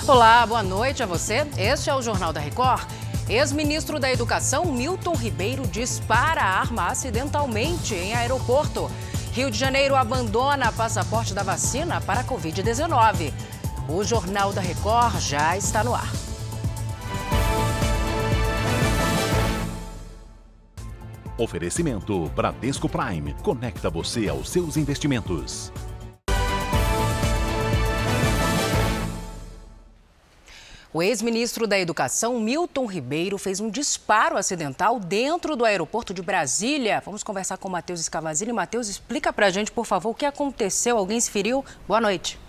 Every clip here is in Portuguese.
Olá, boa noite a você. Este é o Jornal da Record. Ex-ministro da Educação, Milton Ribeiro, dispara a arma acidentalmente em aeroporto. Rio de Janeiro abandona passaporte da vacina para a Covid-19. O Jornal da Record já está no ar. Oferecimento Bradesco Prime. Conecta você aos seus investimentos. O ex-ministro da Educação, Milton Ribeiro, fez um disparo acidental dentro do aeroporto de Brasília. Vamos conversar com o Matheus Escavazini. Matheus, explica pra gente, por favor, o que aconteceu. Alguém se feriu? Boa noite.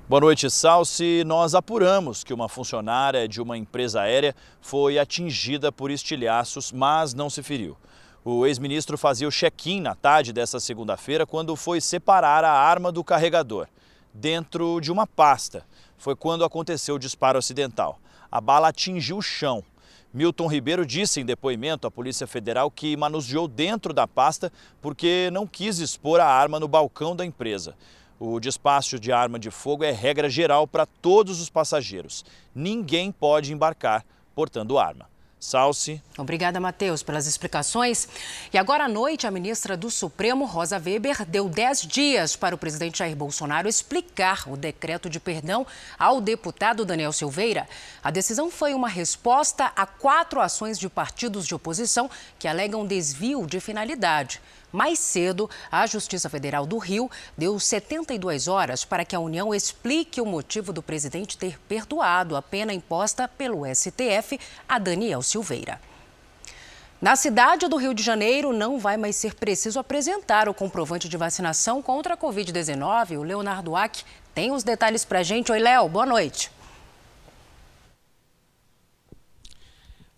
Boa noite, Salsi. Nós apuramos que uma funcionária de uma empresa aérea foi atingida por estilhaços, mas não se feriu. O ex-ministro fazia o check-in na tarde dessa segunda-feira quando foi separar a arma do carregador dentro de uma pasta. Foi quando aconteceu o disparo acidental. A bala atingiu o chão. Milton Ribeiro disse em depoimento à Polícia Federal que manuseou dentro da pasta porque não quis expor a arma no balcão da empresa. O despacho de arma de fogo é regra geral para todos os passageiros. Ninguém pode embarcar portando arma. Salsi. Obrigada, Matheus, pelas explicações. E agora à noite, a ministra do Supremo, Rosa Weber, deu 10 dias para o presidente Jair Bolsonaro explicar o decreto de perdão ao deputado Daniel Silveira. A decisão foi uma resposta a 4 ações de partidos de oposição que alegam desvio de finalidade. Mais cedo, a Justiça Federal do Rio deu 72 horas para que a União explique o motivo do presidente ter perdoado a pena imposta pelo STF a Daniel Silveira. Na cidade do Rio de Janeiro, não vai mais ser preciso apresentar o comprovante de vacinação contra a Covid-19. O Leonardo Ack tem os detalhes para a gente. Oi, Léo, boa noite.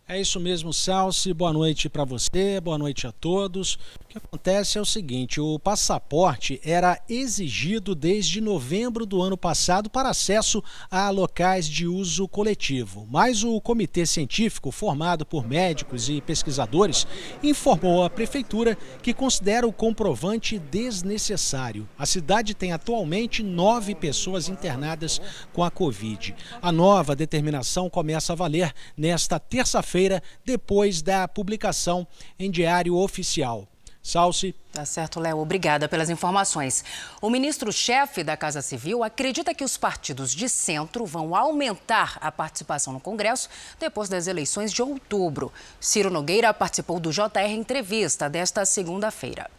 É isso mesmo, Salsi. Boa noite para você, boa noite a todos. O que acontece é o seguinte, o passaporte era exigido desde novembro do ano passado para acesso a locais de uso coletivo. Mas o comitê científico, formado por médicos e pesquisadores, informou à prefeitura que considera o comprovante desnecessário. A cidade tem atualmente 9 pessoas internadas com a Covid. A nova determinação começa a valer nesta terça-feira, depois da publicação em Diário Oficial. Salsi. Tá certo, Léo. Obrigada pelas informações. O ministro-chefe da Casa Civil acredita que os partidos de centro vão aumentar a participação no Congresso depois das eleições de outubro. Ciro Nogueira participou do JR Entrevista desta segunda-feira.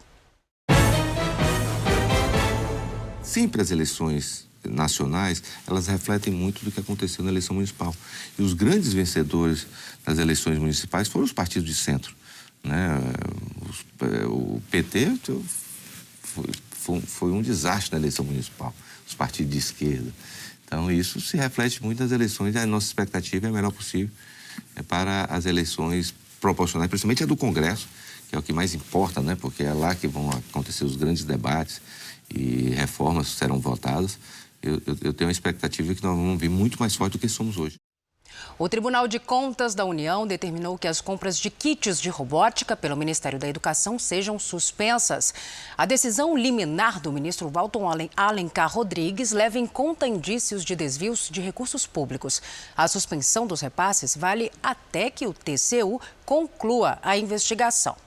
Sempre as eleições nacionais, elas refletem muito do que aconteceu na eleição municipal. E os grandes vencedores das eleições municipais foram os partidos de centro, né? O PT foi um desastre na eleição municipal, os partidos de esquerda. Então, isso se reflete muito nas eleições e a nossa expectativa é a melhor possível para as eleições proporcionais, principalmente a do Congresso, que é o que mais importa, né? Porque é lá que vão acontecer os grandes debates e reformas serão votadas. Eu tenho a expectativa que nós vamos vir muito mais forte do que somos hoje. O Tribunal de Contas da União determinou que as compras de kits de robótica pelo Ministério da Educação sejam suspensas. A decisão liminar do ministro Walton Alencar Rodrigues leva em conta indícios de desvios de recursos públicos. A suspensão dos repasses vale até que o TCU conclua a investigação.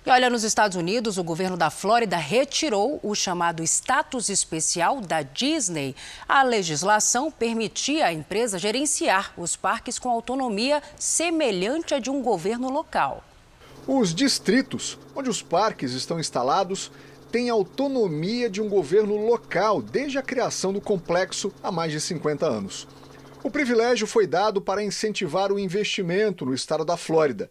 E olha, nos Estados Unidos, o governo da Flórida retirou o chamado status especial da Disney. A legislação permitia à empresa gerenciar os parques com autonomia semelhante à de um governo local. Os distritos, onde os parques estão instalados, têm autonomia de um governo local desde a criação do complexo há mais de 50 anos. O privilégio foi dado para incentivar o investimento no estado da Flórida.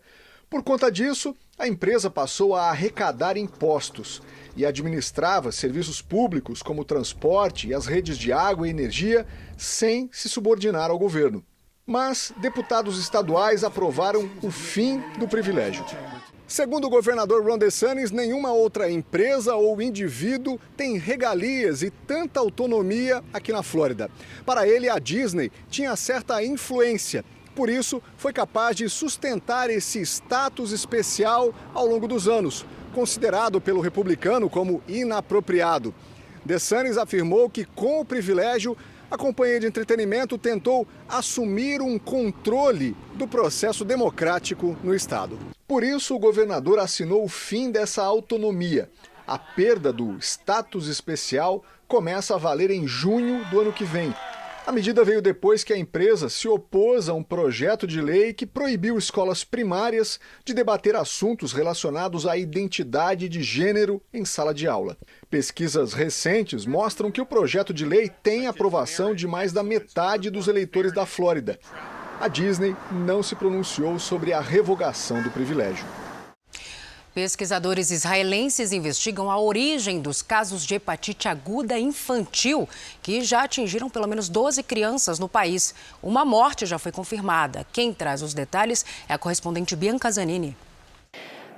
Por conta disso, a empresa passou a arrecadar impostos e administrava serviços públicos como o transporte e as redes de água e energia sem se subordinar ao governo. Mas deputados estaduais aprovaram o fim do privilégio. Segundo o governador Ron DeSantis, nenhuma outra empresa ou indivíduo tem regalias e tanta autonomia aqui na Flórida. Para ele, a Disney tinha certa influência. Por isso, foi capaz de sustentar esse status especial ao longo dos anos, considerado pelo republicano como inapropriado. Dessanes afirmou que, com o privilégio, a companhia de entretenimento tentou assumir um controle do processo democrático no Estado. Por isso, o governador assinou o fim dessa autonomia. A perda do status especial começa a valer em junho do ano que vem. A medida veio depois que a empresa se opôs a um projeto de lei que proibiu escolas primárias de debater assuntos relacionados à identidade de gênero em sala de aula. Pesquisas recentes mostram que o projeto de lei tem aprovação de mais da metade dos eleitores da Flórida. A Disney não se pronunciou sobre a revogação do privilégio. Pesquisadores israelenses investigam a origem dos casos de hepatite aguda infantil, que já atingiram pelo menos 12 crianças no país. Uma morte já foi confirmada. Quem traz os detalhes é a correspondente Bianca Zanini.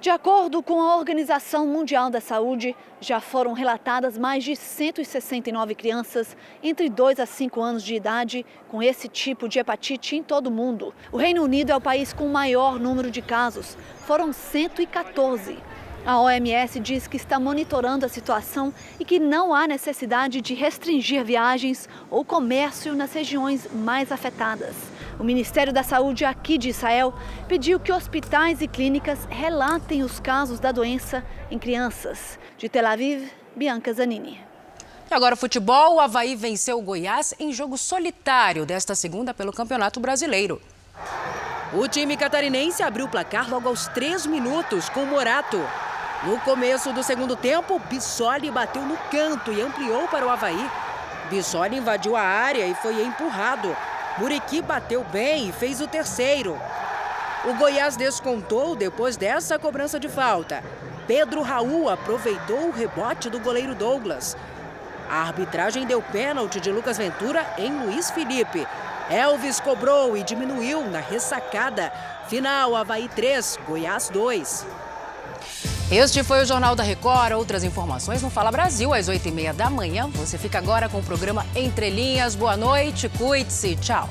De acordo com a Organização Mundial da Saúde, já foram relatadas mais de 169 crianças entre 2 a 5 anos de idade com esse tipo de hepatite em todo o mundo. O Reino Unido é o país com o maior número de casos, foram 114. A OMS diz que está monitorando a situação e que não há necessidade de restringir viagens ou comércio nas regiões mais afetadas. O Ministério da Saúde aqui de Israel pediu que hospitais e clínicas relatem os casos da doença em crianças. De Tel Aviv, Bianca Zanini. E agora o futebol, o Avaí venceu o Goiás em jogo solitário desta segunda pelo Campeonato Brasileiro. O time catarinense abriu o placar logo aos 3 minutos com o Morato. No começo do segundo tempo, Bissoli bateu no canto e ampliou para o Avaí. Bissoli invadiu a área e foi empurrado. Muriqui bateu bem e fez o terceiro. O Goiás descontou depois dessa cobrança de falta. Pedro Raul aproveitou o rebote do goleiro Douglas. A arbitragem deu pênalti de Lucas Ventura em Luiz Felipe. Elvis cobrou e diminuiu na ressacada. Final, Avaí 3, Goiás 2. Este foi o Jornal da Record. Outras informações no Fala Brasil, às 8h30 da manhã. Você fica agora com o programa Entre Linhas. Boa noite, cuide-se, tchau.